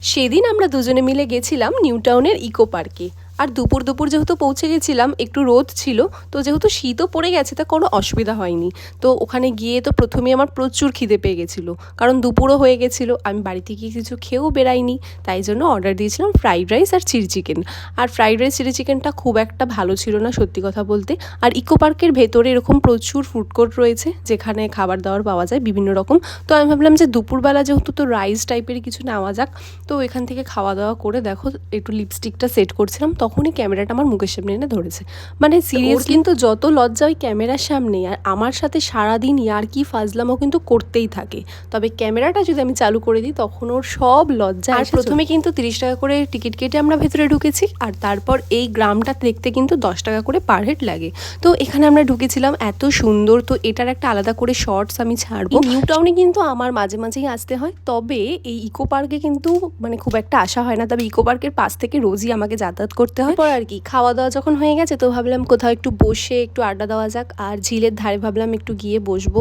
সেদিন আমরা দুজনে মিলে গেছিলাম নিউ টাউনের ইকো পার্কে। আর দুপুর দুপুর যেহেতু পৌঁছে গেছিলাম, একটু রোদ ছিল, তো যেহেতু শীতও পড়ে গেছে তা কোনো অসুবিধা হয়নি। তো ওখানে গিয়ে তো প্রথমেই আমার প্রচুর খিদে পেয়ে গেছিলো, কারণ দুপুরও হয়ে গেছিলো। আমি বাড়ি থেকে কিছু খেয়েও বেরাইনি, তাই জন্য অর্ডার দিয়েছিলাম ফ্রাইড রাইস আর চিলি চিকেন। আর ফ্রাইড রাইস চিলি চিকেনটা খুব একটা ভালো ছিল না সত্যি কথা বলতে। আর ইকো পার্কের ভেতরে এরকম প্রচুর ফুড কোর্ট রয়েছে যেখানে খাবার দাবার পাওয়া যায় বিভিন্ন রকম। তো আমি ভাবলাম যে দুপুরবেলা যেহেতু তো রাইস টাইপের কিছু নেওয়া যাক, তো এখান থেকে খাওয়া দাওয়া করে দেখো একটু লিপস্টিকটা সেট করছিলাম, তখনই ক্যামেরাটা আমার মুখের সামনে এনে ধরেছে। মানে সিরিয়াস, কিন্তু যত লজ্জা ওই ক্যামেরার সামনে। আর আমার সাথে সারাদিন আর কি ফাজলামও কিন্তু করতেই থাকে, তবে ক্যামেরাটা যদি আমি চালু করে দিই তখন ওর সব লজ্জা। আর প্রথমে কিন্তু 30 টাকা করে টিকিট কেটে আমরা ভেতরে ঢুকেছি, আর তারপর এই গ্রামটা দেখতে কিন্তু 10 টাকা করে পার হেড লাগে। তো এখানে আমরা ঢুকেছিলাম, এত সুন্দর। তো এটার একটা আলাদা করে শর্টস আমি ছাড়বো। নিউ টাউনে কিন্তু আমার মাঝে মাঝেই আসতে হয়, তবে এই ইকো পার্কে কিন্তু মানে খুব একটা আসা হয় না। তবে ইকো পার্কের পাশ থেকে রোজই আমাকে যাতায়াত করতে হয়। পর আর কি খাওয়া দাওয়া যখন হয়ে গেছে, তো ভাবলাম কোথাও একটু বসে একটু আড্ডা দেওয়া যাক। আর ঝিলের ধারে ভাবলাম একটু গিয়ে বসবো।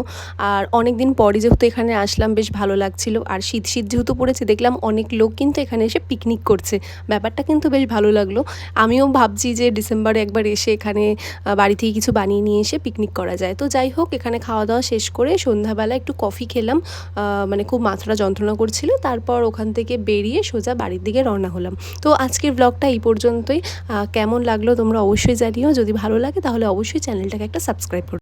আর অনেক দিন পরে যেহেতু এখানে আসলাম, বেশ ভালো লাগছিল। আর শীত শীত যেহেতু পড়েছে, দেখলাম অনেক লোক কিন্তু এখানে এসে পিকনিক করছে। ব্যাপারটা কিন্তু বেশ ভালো লাগলো। আমিও ভাবছি যে ডিসেম্বরে একবার এসে এখানে বাড়ি থেকে কিছু বানিয়ে নিয়ে এসে পিকনিক করা যায়। তো যাই হোক, এখানে খাওয়া দাওয়া শেষ করে সন্ধ্যাবেলা একটু কফি খেলাম। মানে খুব মাথাটা যন্ত্রণা করছিল। তারপর ওখান থেকে বেরিয়ে সোজা বাড়ির দিকে রওনা হলাম। তো আজকের ব্লগটা এই পর্যন্তই। কেমন লাগলো তোমরা অবশ্যই জানিও। যদি ভালো লাগে তাহলে অবশ্যই চ্যানেলটাকে একটা সাবস্ক্রাইব করো।